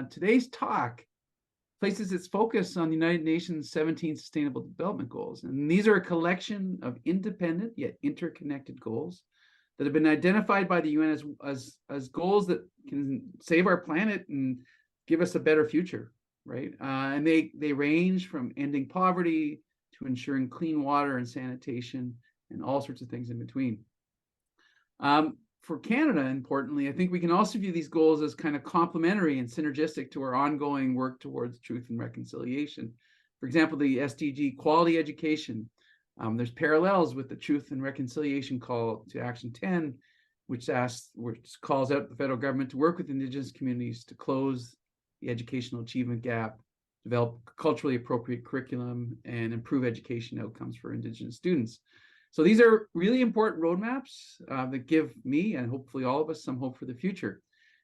today's talk places its focus on the United Nations 17 Sustainable Development Goals. And these are a collection of independent yet interconnected goals that have been identified by the UN as goals that can save our planet and give us a better future, right? And they range from ending poverty to ensuring clean water and sanitation and all sorts of things in between. For Canada, importantly, I think we can also view these goals as kind of complementary and synergistic to our ongoing work towards truth and reconciliation. For example, the SDG quality education. There's parallels with the Truth and Reconciliation Call to Action 10, which calls out the federal government to work with Indigenous communities to close the educational achievement gap, develop culturally appropriate curriculum, and improve education outcomes for Indigenous students. So these are really important roadmaps that give me and hopefully all of us some hope for the future.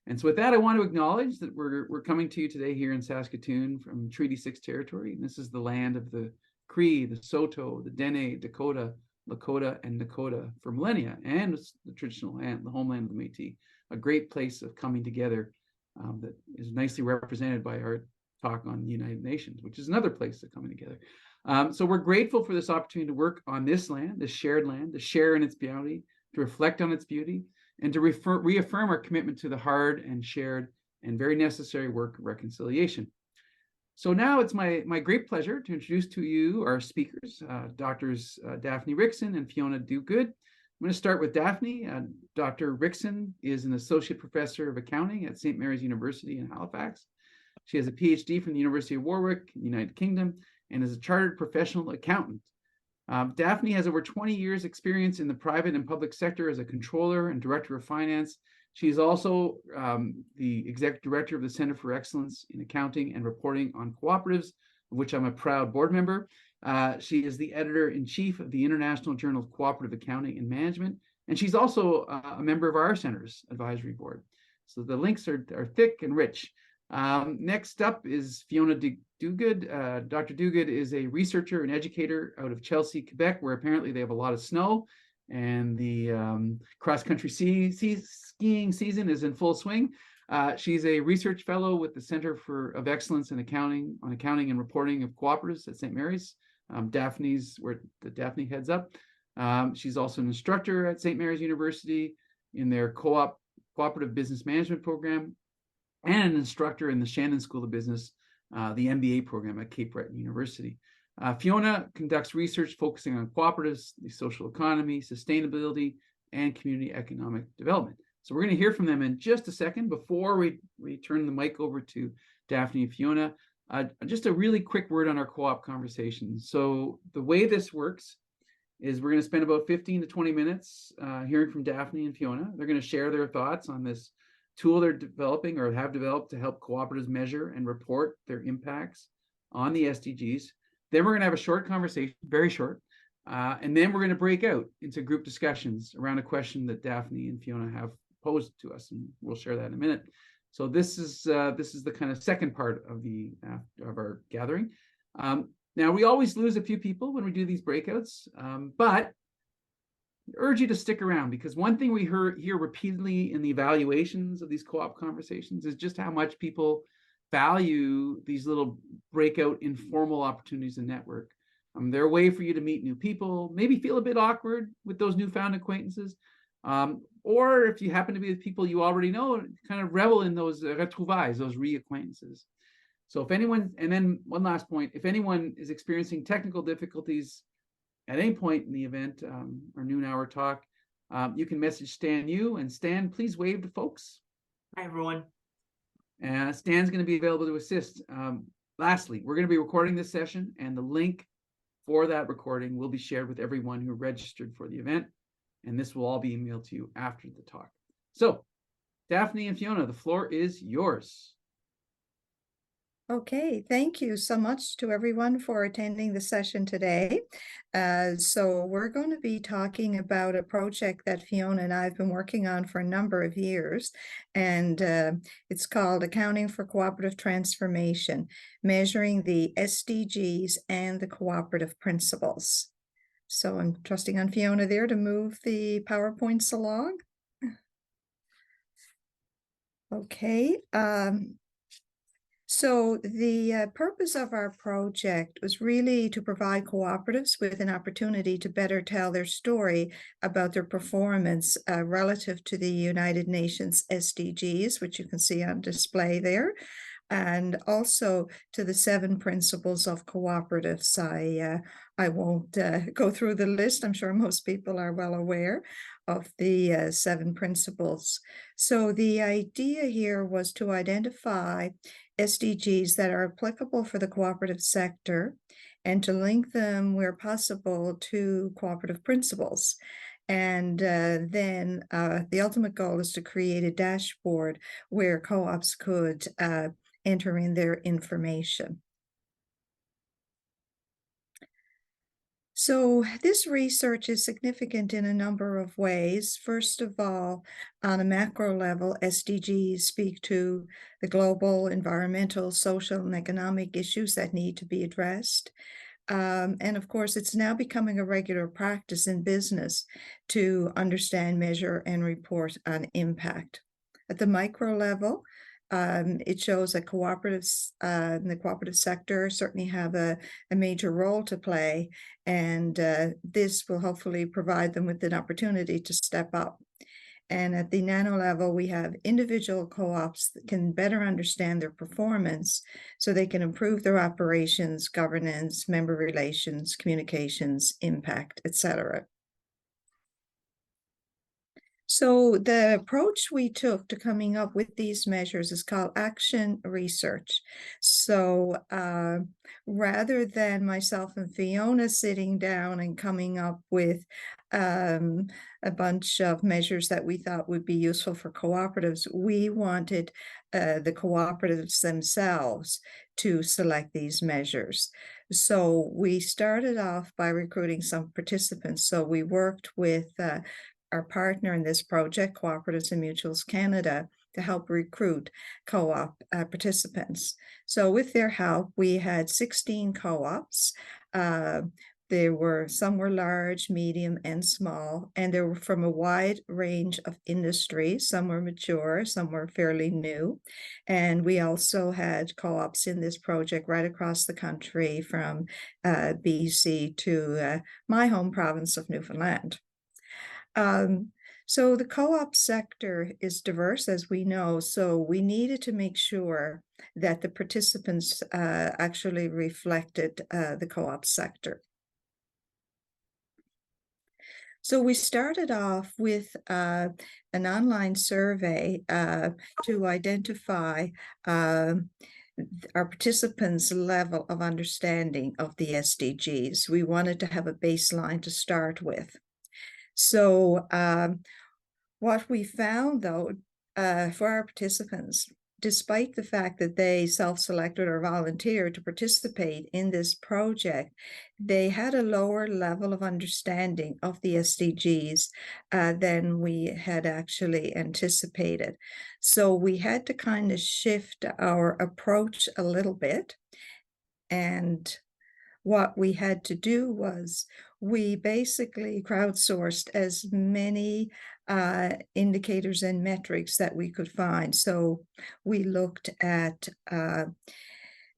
And so with that, I want to acknowledge that we're coming to you today here in Saskatoon from Treaty 6 territory. And this is the land of the Cree, the Saulteaux, the Dene, Dakota, Lakota, and Nakota for millennia, and the traditional land, the homeland of the Métis, a great place of coming together that is nicely represented by our talk on the United Nations, which is another place of coming together. So we're grateful for this opportunity to work on this land, this shared land, to share in its beauty, to reflect on its beauty, and to reaffirm our commitment to the hard and shared and very necessary work of reconciliation. So now it's my great pleasure to introduce to you our speakers, Doctors Daphne Rixon and Fiona Duguid. I'm going to start with Daphne. Dr. Rixon is an associate professor of accounting at St. Mary's University in Halifax. She has a PhD from the University of Warwick, United Kingdom, and is a chartered professional accountant. Daphne has over 20 years experience in the private and public sector as a controller and director of finance. She is also the executive director of the Center for Excellence in Accounting and Reporting on Cooperatives, of which I'm a proud board member. She is the editor-in-chief of the International Journal of Cooperative Accounting and Management, and she's also a member of our center's advisory board. So the links are thick and rich. Next up is Fiona Duguid. Dr. Duguid is a researcher and educator out of Chelsea, Quebec, where apparently they have a lot of snow and the cross-country skiing season is in full swing. She's a research fellow with the Center of Excellence in Accounting on Accounting and Reporting of Cooperatives at St. Mary's. Daphne's where the Daphne heads up. She's also an instructor at St. Mary's University in their cooperative business management program, and an instructor in the Shannon School of Business, the MBA program at Cape Breton University. Fiona conducts research focusing on cooperatives, the social economy, sustainability, and community economic development. So we're going to hear from them in just a second. Before we turn the mic over to Daphne and Fiona, just a really quick word on our co-op conversation. So the way this works is we're going to spend about 15 to 20 minutes hearing from Daphne and Fiona. They're going to share their thoughts on this tool they're developing or have developed to help cooperatives measure and report their impacts on the SDGs. Then we're going to have a short conversation, very short, and then we're going to break out into group discussions around a question that Daphne and Fiona have posed to us, and we'll share that in a minute. So this is the kind of second part of our gathering. Now we always lose a few people when we do these breakouts, but I urge you to stick around, because one thing we hear repeatedly in the evaluations of these co-op conversations is just how much people value these little breakout informal opportunities to network. They're a way for you to meet new people, maybe feel a bit awkward with those newfound acquaintances, or if you happen to be with people you already know, kind of revel in those retrouvailles, those reacquaintances. So if anyone, and then one last point, if anyone is experiencing technical difficulties at any point in the event, or noon hour talk, you can message Stan Yu, and Stan, please wave to folks. Hi, everyone. Stan's going to be available to assist. Lastly, we're going to be recording this session, and the link for that recording will be shared with everyone who registered for the event, and this will all be emailed to you after the talk. So, Daphne and Fiona, the floor is yours. Okay, thank you so much to everyone for attending the session today. So we're going to be talking about a project that Fiona and I have been working on for a number of years, and it's called Accounting for Cooperative Transformation, Measuring the SDGs and the Cooperative Principles. So I'm trusting on Fiona there to move the PowerPoints along. Okay. So the purpose of our project was really to provide cooperatives with an opportunity to better tell their story about their performance relative to the United Nations SDGs, which you can see on display there, and also to the 7 principles of cooperatives. I won't go through the list. I'm sure most people are well aware of the 7 principles. So the idea here was to identify SDGs that are applicable for the cooperative sector and to link them where possible to cooperative principles. And then the ultimate goal is to create a dashboard where co-ops could enter in their information. So this research is significant in a number of ways. First of all, on a macro level, SDGs speak to the global environmental, social, and economic issues that need to be addressed. And of course, it's now becoming a regular practice in business to understand, measure, and report on impact. At the micro level, it shows that cooperatives in the cooperative sector certainly have a major role to play, and this will hopefully provide them with an opportunity to step up. And at the nano level, we have individual co-ops that can better understand their performance so they can improve their operations, governance, member relations, communications, impact, etc. So the approach we took to coming up with these measures is called action research. So rather than myself and Fiona sitting down and coming up with a bunch of measures that we thought would be useful for cooperatives, we wanted the cooperatives themselves to select these measures. So we started off by recruiting some participants. So we worked with our partner in this project, Cooperatives and Mutuals Canada, to help recruit co-op participants. So with their help, we had 16 co-ops. Some were large, medium, and small, and they were from a wide range of industries. Some were mature, some were fairly new. And we also had co-ops in this project right across the country, from BC to my home province of Newfoundland. So the co-op sector is diverse, as we know, so we needed to make sure that the participants actually reflected the co-op sector. So we started off with an online survey to identify our participants' level of understanding of the SDGs. We wanted to have a baseline to start with. So what we found, though, for our participants, despite the fact that they self-selected or volunteered to participate in this project, they had a lower level of understanding of the SDGs than we had actually anticipated. So we had to kind of shift our approach a little bit. And what we had to do was we basically crowdsourced as many indicators and metrics that we could find. So we looked at GRI,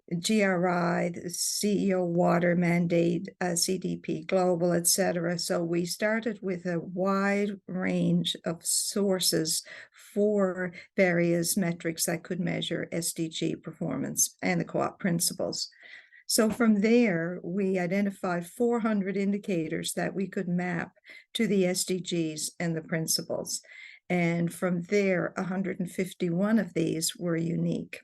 the CEO Water Mandate, CDP Global, etc. So we started with a wide range of sources for various metrics that could measure SDG performance and the co-op principles. So from there, we identified 400 indicators that we could map to the SDGs and the principles. And from there, 151 of these were unique.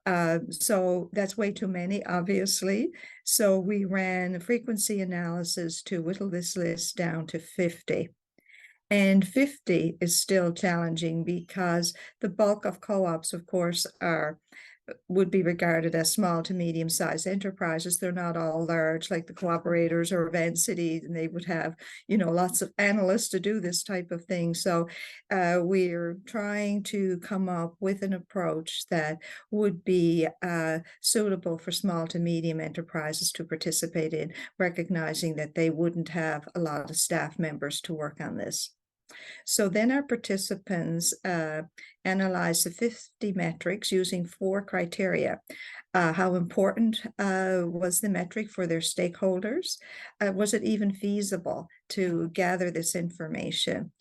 So that's way too many, obviously. So we ran a frequency analysis to whittle this list down to 50. And 50 is still challenging because the bulk of co-ops, of course, would be regarded as small to medium-sized enterprises. They're not all large like the cooperators or Event City, and they would have, lots of analysts to do this type of thing. So we're trying to come up with an approach that would be suitable for small to medium enterprises to participate in, recognizing that they wouldn't have a lot of staff members to work on this. So then our participants analyzed the 50 metrics using 4 criteria. How important was the metric for their stakeholders? Was it even feasible to gather this information?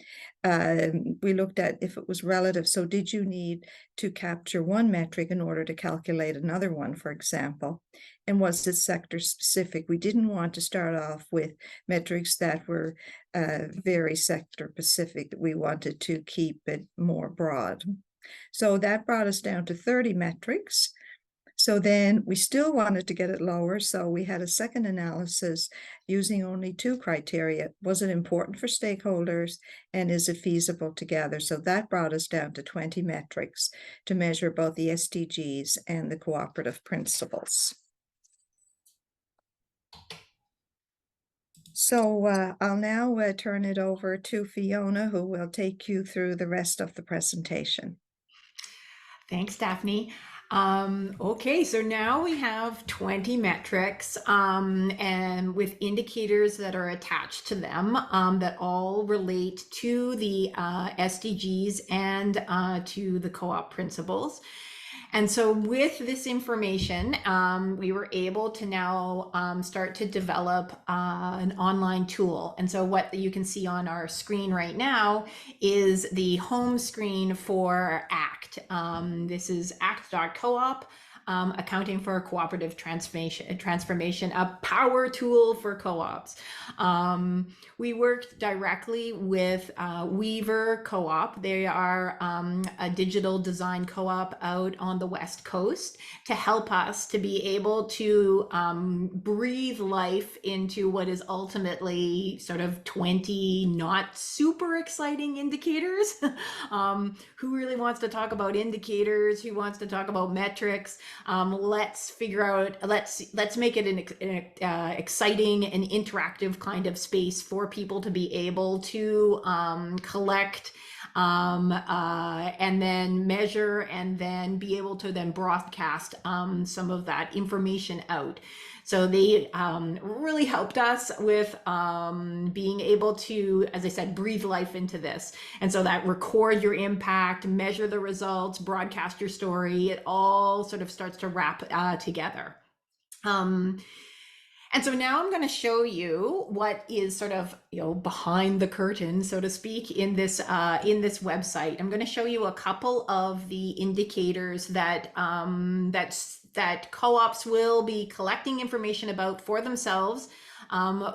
We looked at if it was relative. So did you need to capture one metric in order to calculate another one, for example? And was it sector specific? We didn't want to start off with metrics that were very sector specific. We wanted to keep it more broad. So that brought us down to 30 metrics. So then we still wanted to get it lower. So we had a second analysis using only 2 criteria. Was it important for stakeholders, and is it feasible to gather? So that brought us down to 20 metrics to measure both the SDGs and the cooperative principles. So I'll now turn it over to Fiona, who will take you through the rest of the presentation. Thanks, Daphne. Okay, so now we have 20 metrics and with indicators that are attached to them that all relate to the SDGs and to the co-op principles. And so with this information, we were able to now start to develop an online tool. And so what you can see on our screen right now is the home screen for ACT. This is act.coop. Accounting for cooperative transformation, a power tool for co-ops. We worked directly with Weaver Co-op. They are a digital design co-op out on the West Coast to help us to be able to breathe life into what is ultimately sort of 20 not super exciting indicators. Who really wants to talk about indicators? Who wants to talk about metrics? Let's figure out, let's make it an exciting and interactive kind of space for people to be able to collect and then measure and then be able to then broadcast some of that information out. So they really helped us with being able to, as I said, breathe life into this. And so that record your impact, measure the results, broadcast your story, it all sort of starts to wrap together. And so now I'm going to show you what is sort of, behind the curtain, so to speak, in this website. I'm going to show you a couple of the indicators that that co-ops will be collecting information about for themselves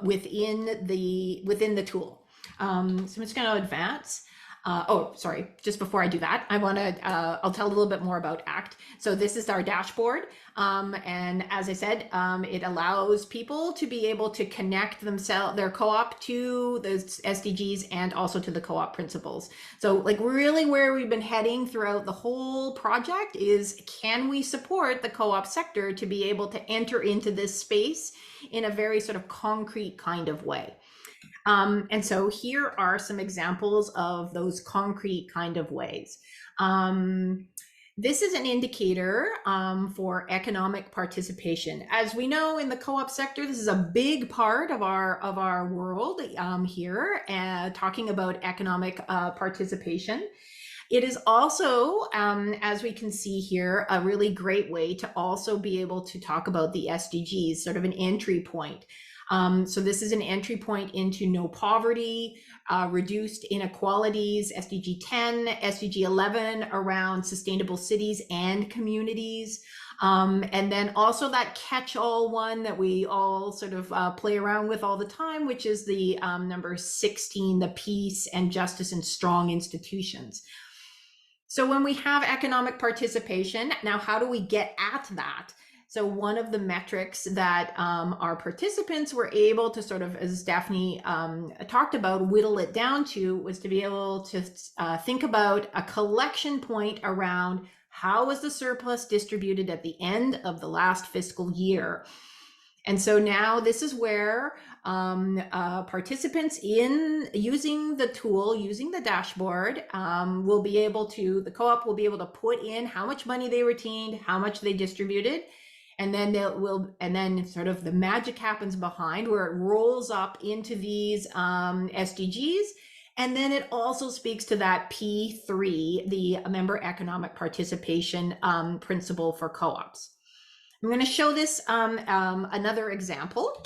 within the tool. So I'm just going to advance. Oh, sorry, just before I do that, I'll tell a little bit more about ACT. So this is our dashboard. And as I said, it allows people to be able to connect their co-op to the SDGs and also to the co-op principles. So like really where we've been heading throughout the whole project is, can we support the co-op sector to be able to enter into this space in a very sort of concrete kind of way? And so here are some examples of those concrete kind of ways. This is an indicator for economic participation. As we know, in the co-op sector, this is a big part of our world here, talking about economic participation. It is also, as we can see here, a really great way to also be able to talk about the SDGs, sort of an entry point. So this is an entry point into no poverty, reduced inequalities, SDG 10, SDG 11 around sustainable cities and communities. And then also that catch-all one that we all sort of play around with all the time, which is the number 16, the peace and justice and strong institutions. So when we have economic participation, now how do we get at that? So one of the metrics that our participants were able to sort of, as Daphne talked about, whittle it down to was to be able to think about a collection point around how was the surplus distributed at the end of the last fiscal year. And so now this is where participants in using the tool, using the dashboard, will be able to, the co-op will be able to put in how much money they retained, how much they distributed. And then then sort of the magic happens behind where it rolls up into these SDGs. And then it also speaks to that P3, the member economic participation principle for co-ops. I'm going to show this another example.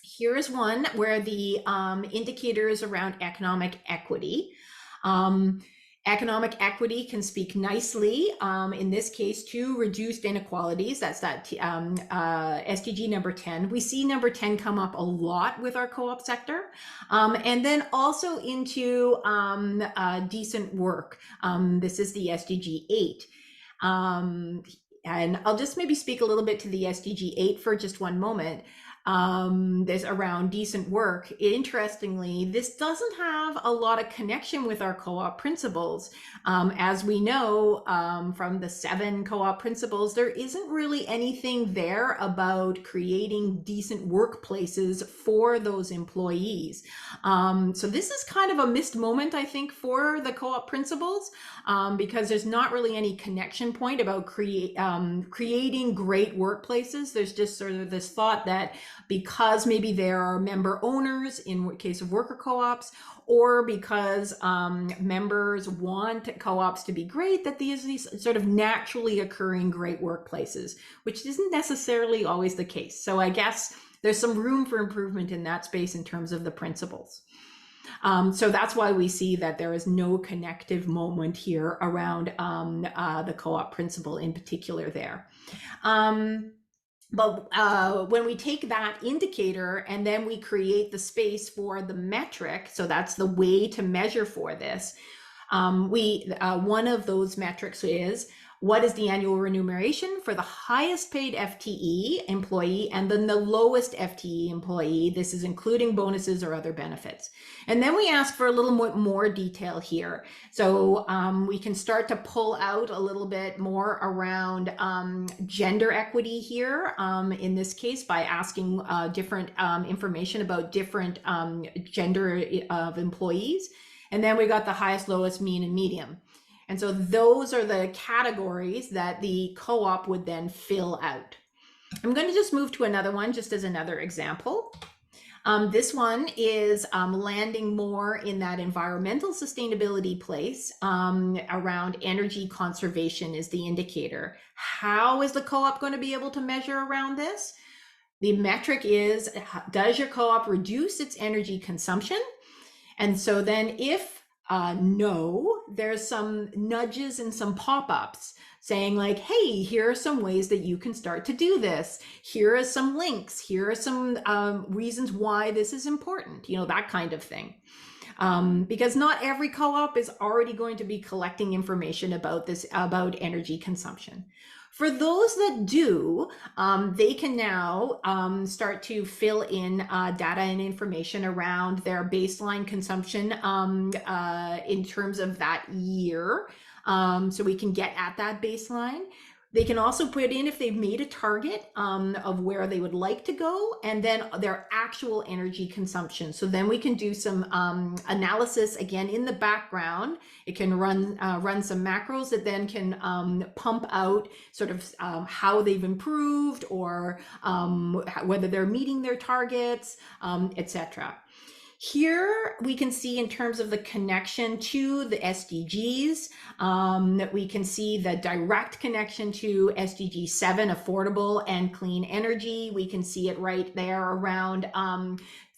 Here's one where the indicators around economic equity. Economic equity can speak nicely, in this case, to reduced inequalities. That's that SDG number 10. We see number 10 come up a lot with our co-op sector. And then also into decent work. This is the SDG 8. And I'll just maybe speak a little bit to the SDG 8 for just one moment. There's around decent work. Interestingly, this doesn't have a lot of connection with our co-op principles. As we know from the 7 co-op principles, there isn't really anything there about creating decent workplaces for those employees. So this is kind of a missed moment, I think, for the co-op principles, because there's not really any connection point about creating great workplaces. There's just sort of this thought that because maybe there are member owners in case of worker co-ops, or because members want co-ops to be great, that these sort of naturally occurring great workplaces, which isn't necessarily always the case. So I guess there's some room for improvement in that space in terms of the principles. So that's why we see that there is no connective moment here around the co-op principle in particular there. But when we take that indicator and then we create the space for the metric, so that's the way to measure for this, one of those metrics is, what is the annual remuneration for the highest paid FTE employee and then the lowest FTE employee? This is including bonuses or other benefits. And then we ask for a little more detail here. So we can start to pull out a little bit more around gender equity here, in this case, by asking different information about different gender of employees. And then we got the highest, lowest, mean, and medium. And so those are the categories that the co-op would then fill out. I'm going to just move to another one just as another example. This one is landing more in that environmental sustainability place. Around energy conservation is the indicator. How is the co-op going to be able to measure around this? The metric is, does your co-op reduce its energy consumption? And so then if no, there's some nudges and some pop-ups saying like, hey, here are some ways that you can start to do this. Here are some links. Here are some reasons why this is important, that kind of thing. Because not every co-op is already going to be collecting information about this, about energy consumption. For those that do, they can now start to fill in data and information around their baseline consumption in terms of that year. So we can get at that baseline. They can also put in if they've made a target of where they would like to go, and then their actual energy consumption. So then we can do some analysis again in the background. It can run some macros that then can pump out sort of how they've improved, or whether they're meeting their targets, etc. Here we can see in terms of the connection to the SDGs, that we can see the direct connection to SDG 7, affordable and clean energy. We can see it right there around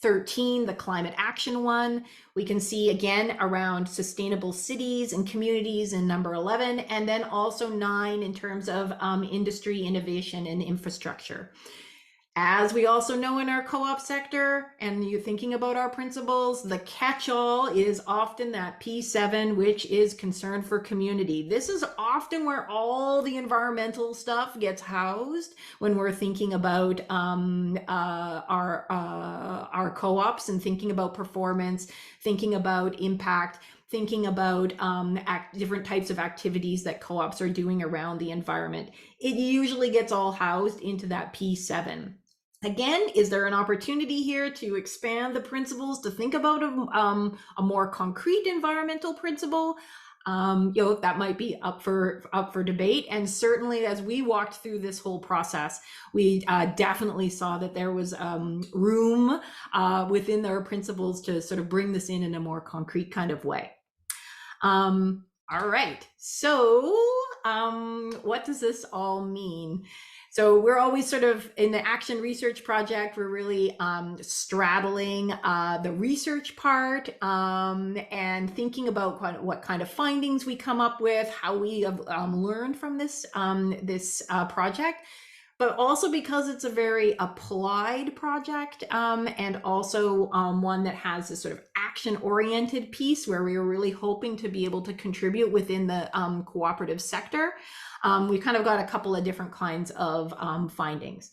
13, the climate action one. We can see again around sustainable cities and communities in number 11, and then also 9 in terms of industry, innovation, and infrastructure. As we also know in our co-op sector, and you're thinking about our principles, the catch-all is often that P7, which is concern for community. This is often where all the environmental stuff gets housed when we're thinking about our co-ops and thinking about performance, thinking about impact, thinking about different types of activities that co-ops are doing around the environment. It usually gets all housed into that P7. Again, is there an opportunity here to expand the principles to think about a more concrete environmental principle? that might be up for debate. And certainly as we walked through this whole process, we definitely saw that there was room within our principles to sort of bring this in a more concrete kind of way. All right, so what does this all mean? So we're always sort of in the action research project, we're really straddling the research part and thinking about what kind of findings we come up with, how we have learned from this project, but also because it's a very applied project and also one that has this sort of action-oriented piece where we are really hoping to be able to contribute within the cooperative sector. We kind of got a couple of different kinds of findings.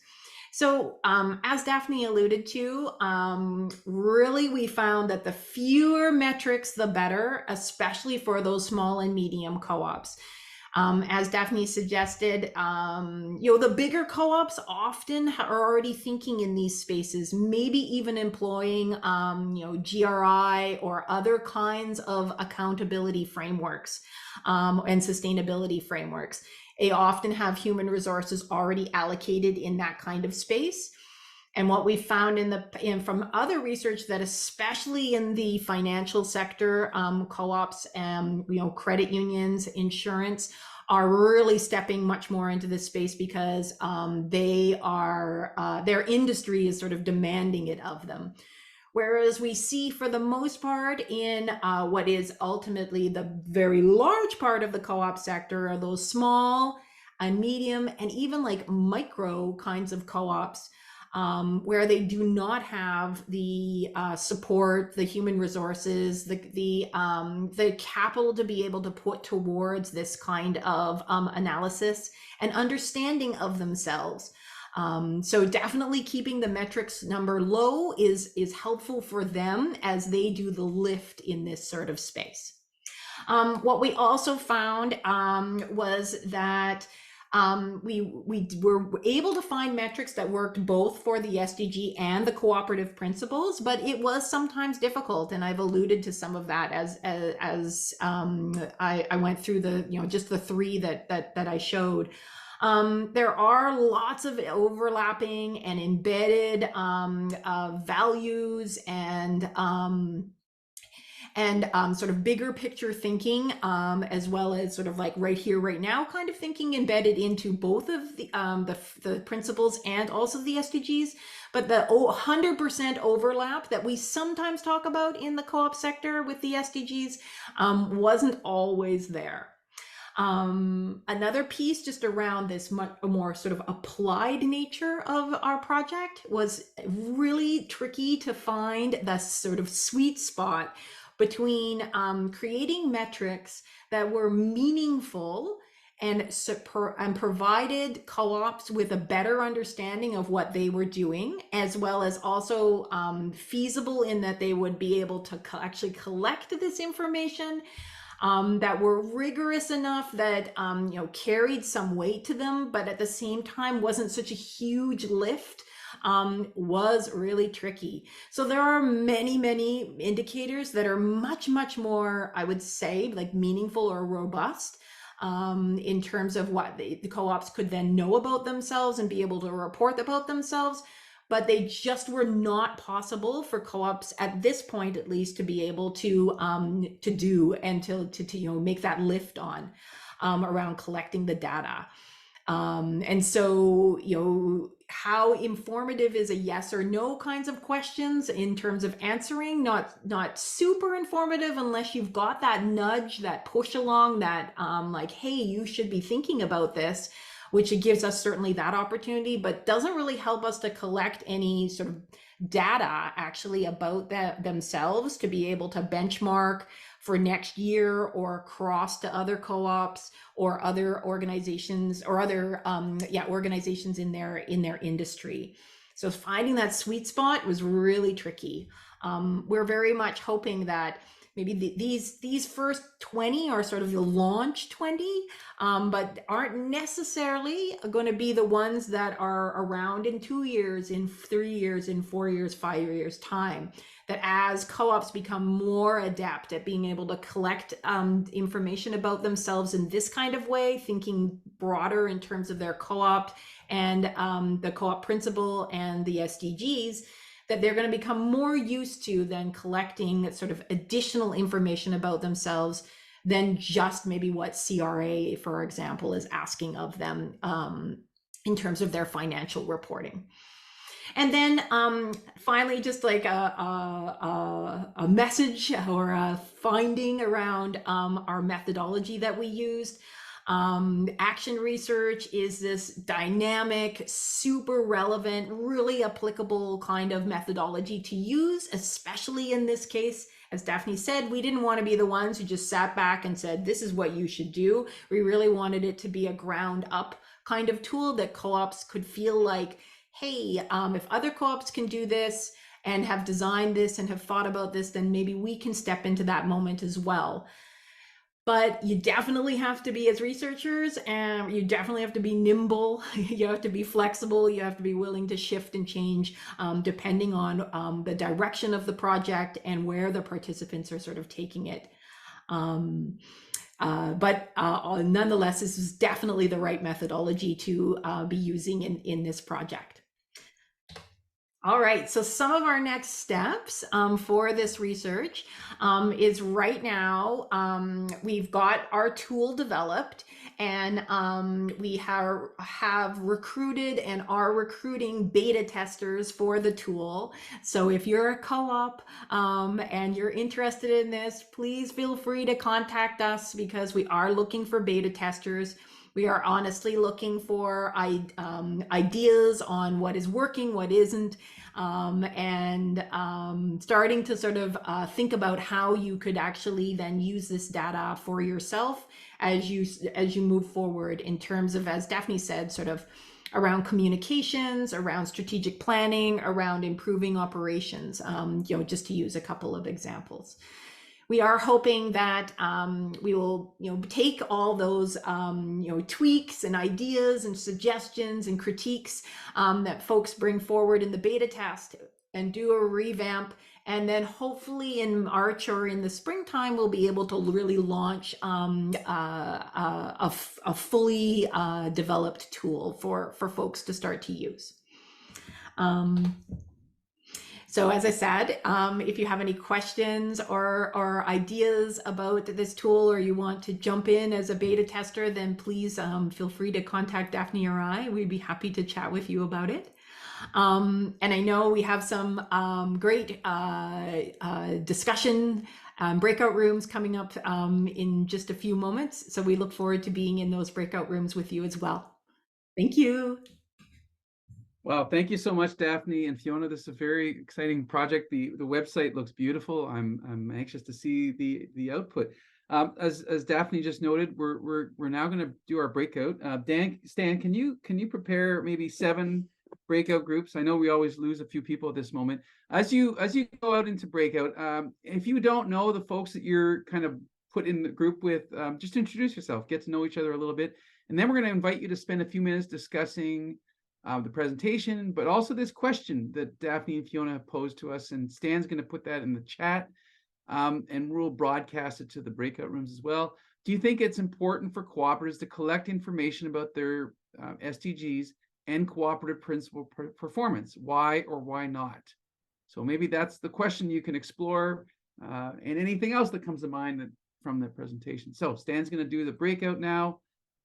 So as Daphne alluded to, really we found that the fewer metrics, the better, especially for those small and medium co-ops. As Daphne suggested, the bigger co-ops often are already thinking in these spaces, maybe even employing, GRI or other kinds of accountability frameworks and sustainability frameworks. They often have human resources already allocated in that kind of space. And what we found from other research that especially in the financial sector, co-ops, credit unions, insurance are really stepping much more into this space because their industry is sort of demanding it of them. Whereas we see for the most part in what is ultimately the very large part of the co-op sector are those small and medium and even like micro kinds of co-ops where they do not have the support, the human resources, the capital to be able to put towards this kind of analysis and understanding of themselves. So definitely keeping the metrics number low is helpful for them as they do the lift in this sort of space. What we also found was that we were able to find metrics that worked both for the SDG and the cooperative principles, but it was sometimes difficult. And I've alluded to some of that as I went through just the three that I showed. There are lots of overlapping and embedded values and sort of bigger picture thinking, as well as sort of like right here, right now kind of thinking embedded into both of the principles and also the SDGs. But the 100% overlap that we sometimes talk about in the co-op sector with the SDGs wasn't always there. Another piece just around this more sort of applied nature of our project was really tricky to find the sort of sweet spot between creating metrics that were meaningful and provided co-ops with a better understanding of what they were doing, as well as also feasible in that they would be able to actually collect this information, that were rigorous enough that carried some weight to them, but at the same time wasn't such a huge lift, was really tricky. So there are many, many indicators that are much, much more, I would say, like meaningful or robust in terms of what the co-ops could then know about themselves and be able to report about themselves. But they just were not possible for co-ops at this point, at least, to be able to do and to make that lift on around collecting the data. And so, how informative is a yes or no kinds of questions in terms of answering? Not super informative unless you've got that nudge, that push along, that like, hey, you should be thinking about this, which it gives us certainly that opportunity, but doesn't really help us to collect any sort of data actually about themselves to be able to benchmark for next year or across to other co-ops or other organizations or other organizations in their industry. So finding that sweet spot was really tricky. We're very much hoping that maybe these first 20 are sort of the launch 20, but aren't necessarily going to be the ones that are around in 2 years, in 3 years, in 4 years, 5 years time. That as co-ops become more adept at being able to collect information about themselves in this kind of way, thinking broader in terms of their co-op and the co-op principle and the SDGs, that they're going to become more used to then collecting sort of additional information about themselves than just maybe what CRA, for example, is asking of them in terms of their financial reporting. And then finally, just like a message or a finding around our methodology that we used. Action research is this dynamic, super relevant, really applicable kind of methodology to use, especially in this case. As Daphne said, we didn't want to be the ones who just sat back and said, this is what you should do. We really wanted it to be a ground up kind of tool that co-ops could feel like, hey, if other co-ops can do this and have designed this and have thought about this, then maybe we can step into that moment as well. But you definitely have to be, as researchers, and you definitely have to be nimble. You have to be flexible. You have to be willing to shift and change depending on the direction of the project and where the participants are sort of taking it. But nonetheless, this is definitely the right methodology to be using in this project. All right, so some of our next steps for this research is right now we've got our tool developed, and we have recruited and are recruiting beta testers for the tool. So if you're a co-op and you're interested in this, please feel free to contact us, because we are looking for beta testers. We are honestly looking for ideas on what is working, what isn't, and starting to sort of think about how you could actually then use this data for yourself as you move forward in terms of, as Daphne said, sort of around communications, around strategic planning, around improving operations, just to use a couple of examples. We are hoping that we will, take all those, tweaks and ideas and suggestions and critiques that folks bring forward in the beta test and do a revamp. And then hopefully in March or in the springtime, we'll be able to really launch a fully developed tool for folks to start to use. So as I said, if you have any questions or ideas about this tool, or you want to jump in as a beta tester, then please feel free to contact Daphne or I. We'd be happy to chat with you about it. And I know we have some great discussion breakout rooms coming up in just a few moments. So we look forward to being in those breakout rooms with you as well. Thank you. Well, thank you so much, Daphne and Fiona. This is a very exciting project. The website looks beautiful. I'm anxious to see the output. As Daphne just noted, we're now going to do our breakout. Stan, can you prepare maybe 7 breakout groups? I know we always lose a few people at this moment. As you go out into breakout, if you don't know the folks that you're kind of put in the group with, just introduce yourself, get to know each other a little bit, and then we're going to invite you to spend a few minutes discussing the presentation, but also this question that Daphne and Fiona have posed to us, and Stan's going to put that in the chat, and we'll broadcast it to the breakout rooms as well. Do you think it's important for cooperatives to collect information about their SDGs and cooperative principle performance? Why or why not? So maybe that's the question you can explore, and anything else that comes to mind from the presentation. So Stan's going to do the breakout now,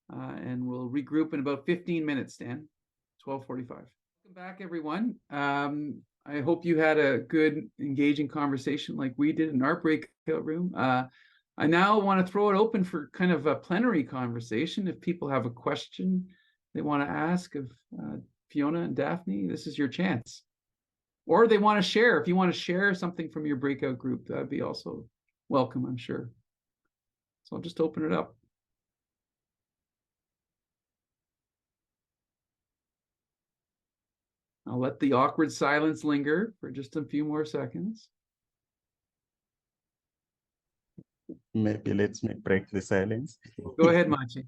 and we'll regroup in about 15 minutes, Stan. 12:45. Welcome back, everyone. I hope you had a good, engaging conversation like we did in our breakout room. I now want to throw it open for kind of a plenary conversation. If people have a question they want to ask of Fiona and Daphne, this is your chance. Or they want to share. If you want to share something from your breakout group, that'd be also welcome, I'm sure. So I'll just open it up. I'll let the awkward silence linger for just a few more seconds. maybe let me break the silence. Go ahead, Machi.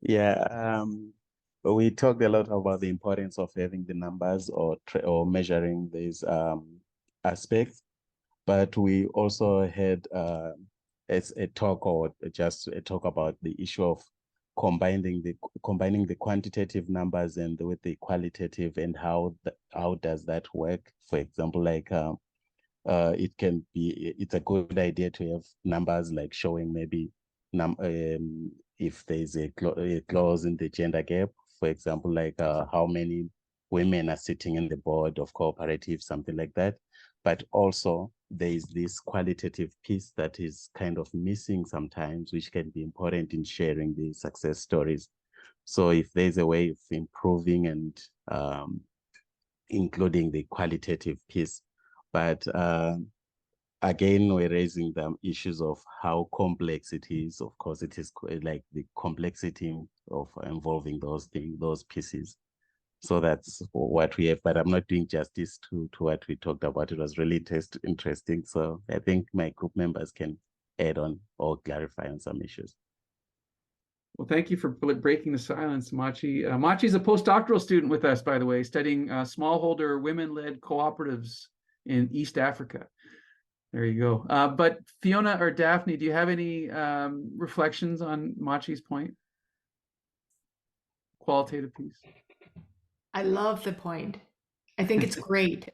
Yeah, we talked a lot about the importance of having the numbers or measuring these aspects, but we also had as a talk or just a talk about the issue of combining the quantitative numbers and with the qualitative, and how does that work? For example, like it's a good idea to have numbers like showing maybe if there's a clause in the gender gap, for example, like how many women are sitting in the board of cooperatives, something like that. But also there is this qualitative piece that is kind of missing sometimes, which can be important in sharing the success stories. So if there's a way of improving and including the qualitative piece, but again, we're raising the issues of how complex it is. Of course, it is like the complexity of involving those things, those pieces. So that's what we have, but I'm not doing justice to what we talked about. It was really interesting. So I think my group members can add on or clarify on some issues. Well, thank you for breaking the silence, Machi. Machi's a postdoctoral student with us, by the way, studying smallholder women-led cooperatives in East Africa. There you go. But Fiona or Daphne, do you have any reflections on Machi's point? Qualitative piece. I love the point. I think it's great.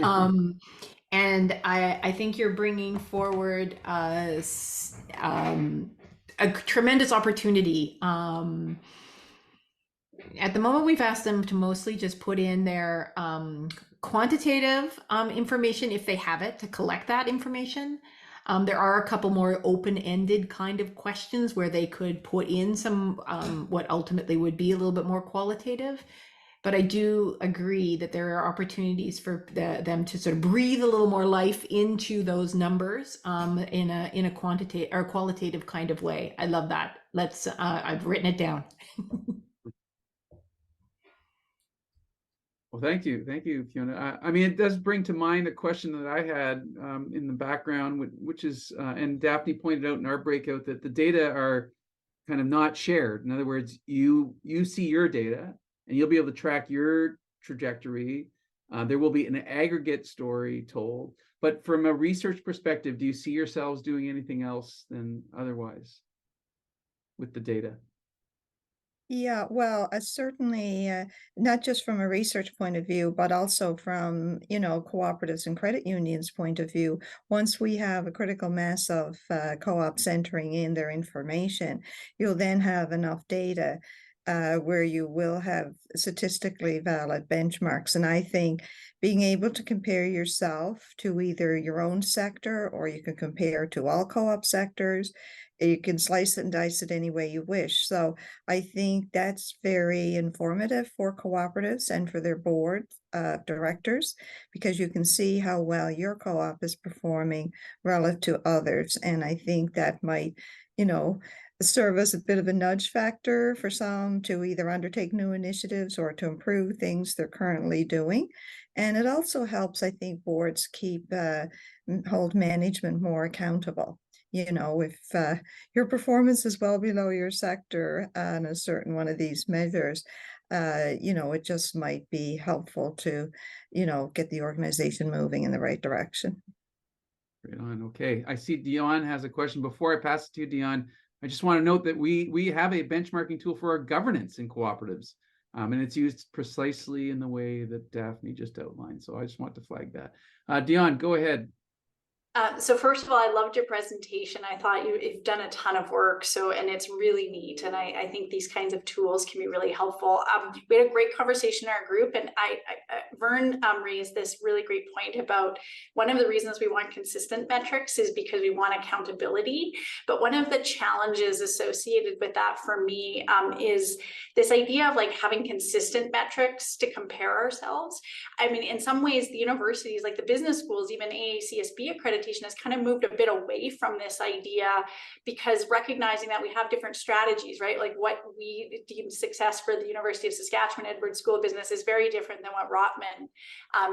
And I think you're bringing forward a tremendous opportunity. At the moment, we've asked them to mostly just put in their quantitative information, if they have it, to collect that information. There are a couple more open-ended kind of questions where they could put in some what ultimately would be a little bit more qualitative. But I do agree that there are opportunities for them to sort of breathe a little more life into those numbers in a quantitative or qualitative kind of way. I love that. Let's. I've written it down. Well, thank you, Fiona. I mean, it does bring to mind a question that I had in the background, which is, and Daphne pointed out in our breakout, that the data are kind of not shared. In other words, you see your data, and you'll be able to track your trajectory. There will be an aggregate story told. But from a research perspective, do you see yourselves doing anything else than otherwise with the data? Yeah, well, certainly not just from a research point of view, but also from, cooperatives and credit unions point of view. Once we have a critical mass of co-ops entering in their information, you'll then have enough data where you will have statistically valid benchmarks. And I think being able to compare yourself to either your own sector, or you can compare to all co-op sectors, you can slice it and dice it any way you wish. So I think that's very informative for cooperatives and for their board directors, because you can see how well your co-op is performing relative to others. And I think that might, serve as a bit of a nudge factor for some to either undertake new initiatives or to improve things they're currently doing. And it also helps, I think, boards hold management more accountable. If your performance is well below your sector on a certain one of these measures, it just might be helpful to, get the organization moving in the right direction. Right on. Okay. I see Dion has a question. Before I pass it to you, Dion, I just want to note that we have a benchmarking tool for our governance in cooperatives, and it's used precisely in the way that Daphne just outlined. So I just want to flag that. Dion, go ahead. So first of all, I loved your presentation. I thought you've done a ton of work, and it's really neat. And I think these kinds of tools can be really helpful. We had a great conversation in our group, and Vern raised this really great point about one of the reasons we want consistent metrics is because we want accountability. But one of the challenges associated with that for me is this idea of like having consistent metrics to compare ourselves. I mean, in some ways, the universities, like the business schools, even AACSB accreditation, has kind of moved a bit away from this idea, because recognizing that we have different strategies, right? Like what we deem success for the University of Saskatchewan Edwards School of Business is very different than what Rotman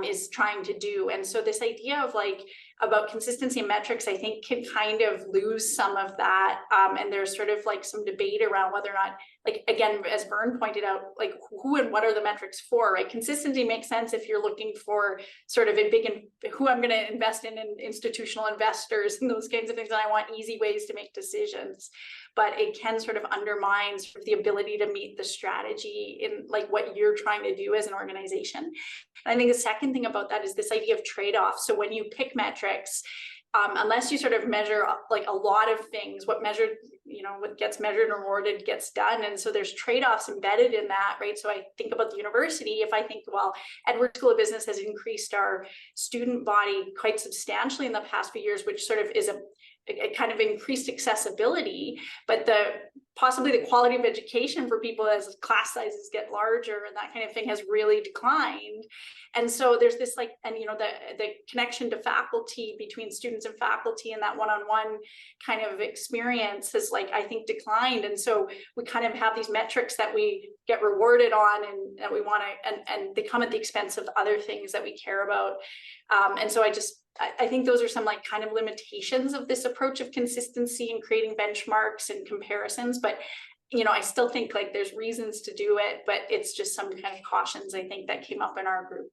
is trying to do. And so this idea of like about consistency and metrics, I think can kind of lose some of that. And there's sort of like some debate around whether or not, like, again, as Vern pointed out, like who and what are the metrics for, right? Consistency makes sense if you're looking for sort of a big, who I'm going to invest in institutional investors and those kinds of things. And I want easy ways to make decisions, but it can sort of undermine sort of the ability to meet the strategy in like what you're trying to do as an organization. And I think the second thing about that is this idea of trade-off. So when you pick metrics, unless you sort of measure like a lot of things, what gets measured and rewarded gets done. And so there's trade-offs embedded in that, right? So I think about the university, if I think, well, Edward School of Business has increased our student body quite substantially in the past few years, which sort of is a kind of increased accessibility, but possibly the quality of education for people as class sizes get larger and that kind of thing has really declined. And so there's this like, and the connection to faculty between students and faculty and that one-on-one kind of experience has like, I think declined. And so we kind of have these metrics that we get rewarded on and that we want to, and they come at the expense of other things that we care about. And so I think those are some like kind of limitations of this approach of consistency and creating benchmarks and comparisons. But, I still think like there's reasons to do it, but it's just some kind of cautions, I think, that came up in our group.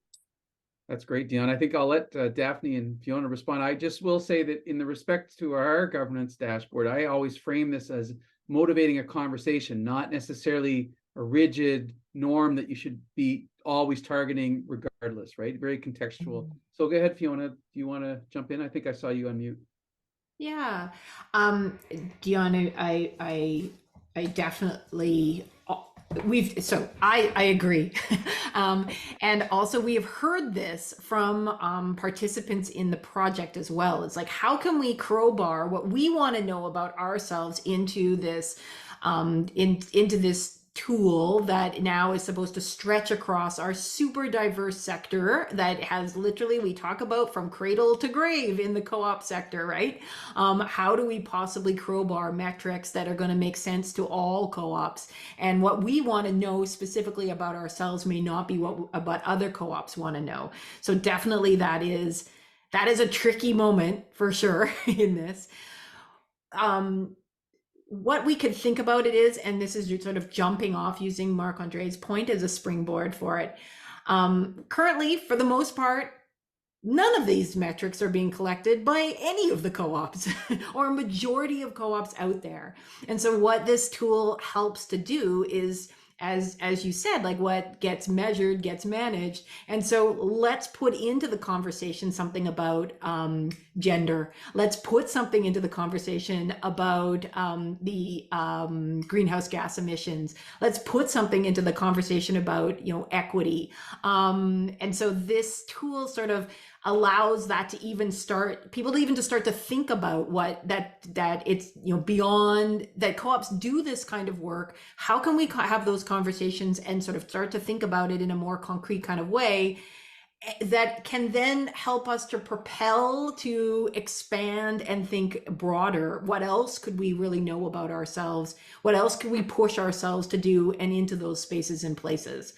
That's great, Dion. I think I'll let Daphne and Fiona respond. I just will say that in the respect to our governance dashboard, I always frame this as motivating a conversation, not necessarily a rigid norm that you should be always targeting regardless, right? Very contextual. So go ahead, Fiona. Do you want to jump in? I think I saw you unmute. Yeah. Dion, I definitely I agree. And also we have heard this from participants in the project as well. It's like, how can we crowbar what we want to know about ourselves into this into this tool that now is supposed to stretch across our super diverse sector that has literally, we talk about from cradle to grave in the co-op sector, right? How do we possibly crowbar metrics that are going to make sense to all co-ops? And what we want to know specifically about ourselves may not be what about other co-ops want to know. So definitely that is a tricky moment for sure in this. What we could think about it is, and this is sort of jumping off using Marc-André's point as a springboard for it. Currently, for the most part, none of these metrics are being collected by any of the co-ops or a majority of co-ops out there. And so what this tool helps to do is, as you said, like what gets measured gets managed. And so let's put into the conversation something about gender. Let's put something into the conversation about the greenhouse gas emissions. Let's put something into the conversation about equity. And so this tool sort of allows that to even start to think about what that it's beyond that co-ops do this kind of work. How can we have those conversations and sort of start to think about it in a more concrete kind of way that can then help us to propel, to expand and think broader? What else could we really know about ourselves? What else could we push ourselves to do and into those spaces and places?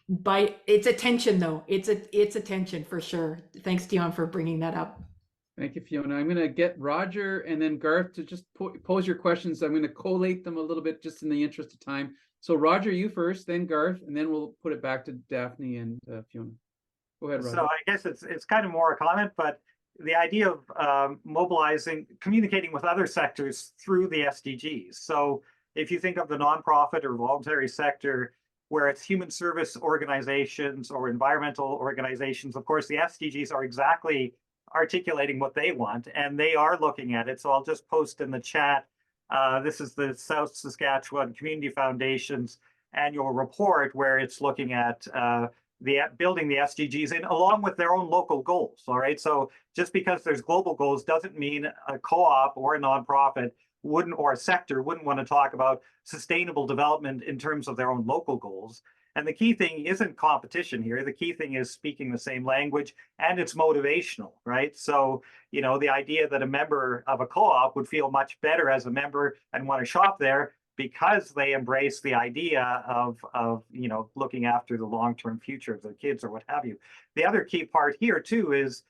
But it's attention though. It's attention for sure. Thanks, Dion, for bringing that up. Thank you, Fiona. I'm going to get Roger and then Garth to just pose your questions. I'm going to collate them a little bit just in the interest of time. So Roger, you first, then Garth, and then we'll put it back to Daphne and Fiona. Go ahead, Roger. So I guess it's kind of more a comment, but the idea of communicating with other sectors through the SDGs. So if you think of the nonprofit or voluntary sector, where it's human service organizations or environmental organizations, of course, the SDGs are exactly articulating what they want, and they are looking at it. So I'll just post in the chat. This is the South Saskatchewan Community Foundation's annual report, where it's looking at building the SDGs in along with their own local goals. All right. So just because there's global goals doesn't mean a co-op or a nonprofit or a sector wouldn't want to talk about sustainable development in terms of their own local goals. And the key thing isn't competition here. The key thing is speaking the same language, and it's motivational, right? So, the idea that a member of a co-op would feel much better as a member and want to shop there because they embrace the idea of looking after the long-term future of their kids or what have you. The other key part here too is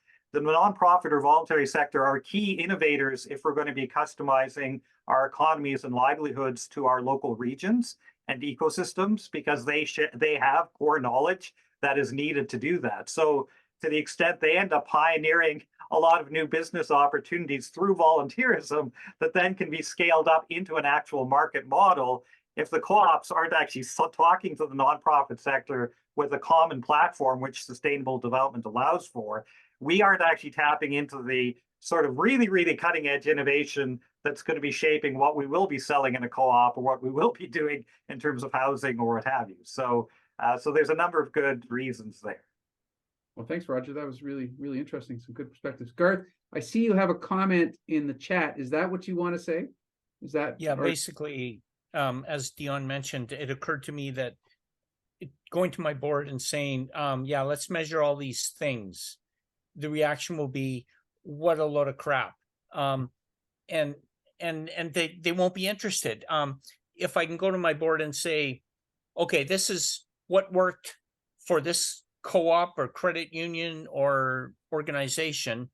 the nonprofit or voluntary sector are key innovators if we're going to be customizing our economies and livelihoods to our local regions and ecosystems, because they have core knowledge that is needed to do that. So to the extent they end up pioneering a lot of new business opportunities through volunteerism that then can be scaled up into an actual market model, if the co-ops aren't actually talking to the nonprofit sector with a common platform, which sustainable development allows for, we aren't actually tapping into the sort of really, really cutting edge innovation that's going to be shaping what we will be selling in a co-op or what we will be doing in terms of housing or what have you. So, so there's a number of good reasons there. Well, thanks, Roger. That was really, really interesting. Some good perspectives. Garth, I see you have a comment in the chat. Is that what you want to say? Is that? Yeah, basically, as Dion mentioned, it occurred to me that going to my board and saying, yeah, let's measure all these things, the reaction will be, what a load of crap. And they won't be interested. If I can go to my board and say, okay, this is what worked for this co-op or credit union or organization,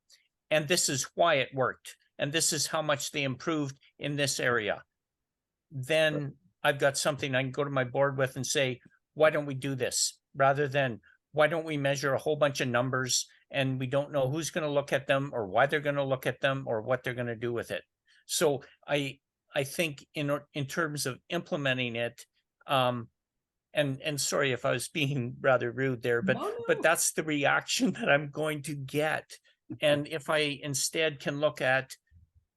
and this is why it worked, and this is how much they improved in this area, then I've got something I can go to my board with and say, why don't we do this? Rather than, why don't we measure a whole bunch of numbers and we don't know who's going to look at them or why they're going to look at them or what they're going to do with it. So I think in terms of implementing it, and sorry if I was being rather rude there, but but that's the reaction that I'm going to get. And if I instead can look at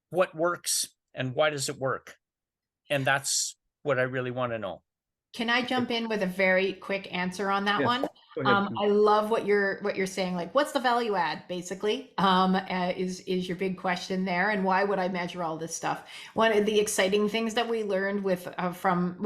what works and why does it work, and that's what I really want to know. Can I jump in with a very quick answer on that one? Go ahead. I love what you're saying. Like, what's the value add, basically, is your big question there, and why would I measure all this stuff? One of the exciting things that we learned from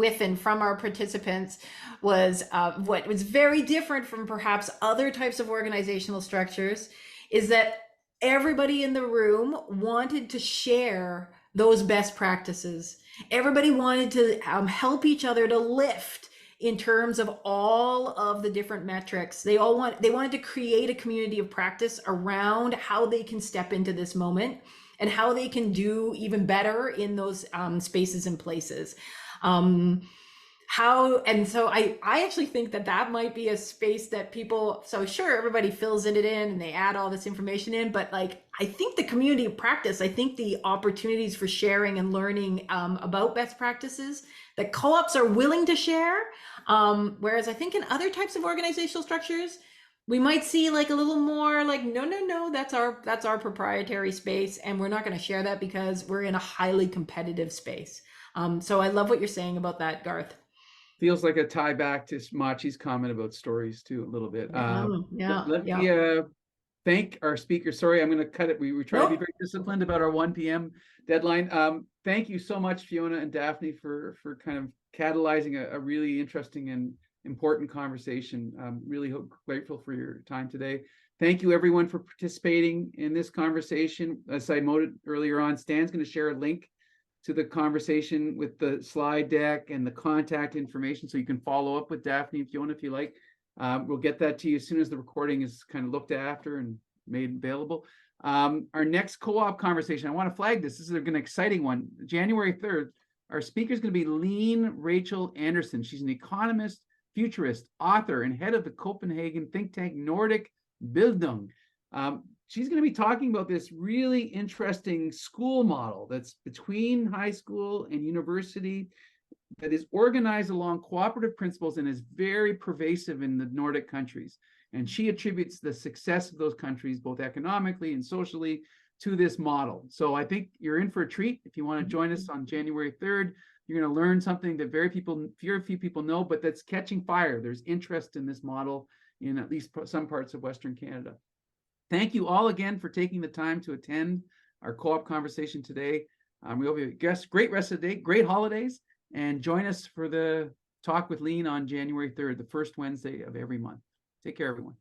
our participants was what was very different from perhaps other types of organizational structures is that everybody in the room wanted to share those best practices. Everybody wanted to help each other to lift in terms of all of the different metrics. They wanted to create a community of practice around how they can step into this moment and how they can do even better in those spaces and places. And so I actually think that might be a space that people, so sure, everybody fills it in and they add all this information in, but like, I think the community of practice, I think the opportunities for sharing and learning about best practices that co-ops are willing to share. Whereas I think in other types of organizational structures, we might see like a little more like, no, that's our proprietary space. And we're not going to share that because we're in a highly competitive space. So I love what you're saying about that, Garth. Feels like a tie back to Machi's comment about stories too, a little bit. Let me thank our speakers. Sorry, I'm going to cut it. We try to be very disciplined about our 1 p.m. deadline. Thank you so much, Fiona and Daphne, for kind of catalyzing a really interesting and important conversation. I'm really grateful for your time today. Thank you, everyone, for participating in this conversation. As I noted earlier on, Stan's going to share a link to the conversation with the slide deck and the contact information, so you can follow up with Daphne and Fiona if you like. We'll get that to you as soon as the recording is kind of looked after and made available. Our next co-op conversation, I want to flag this. This is an exciting one. January 3rd, our speaker is going to be Lene Rachel Anderson. She's an economist, futurist, author, and head of the Copenhagen think tank Nordic Bildung. She's going to be talking about this really interesting school model that's between high school and university that is organized along cooperative principles and is very pervasive in the Nordic countries. And she attributes the success of those countries, both economically and socially, to this model. So I think you're in for a treat. If you want to join us on January 3rd, you're going to learn something that very few people know, but that's catching fire. There's interest in this model in at least some parts of Western Canada. Thank you all again for taking the time to attend our co-op conversation today. We hope you have a great rest of the day, great holidays, and join us for the talk with Lene on January 3rd, the first Wednesday of every month. Take care, everyone.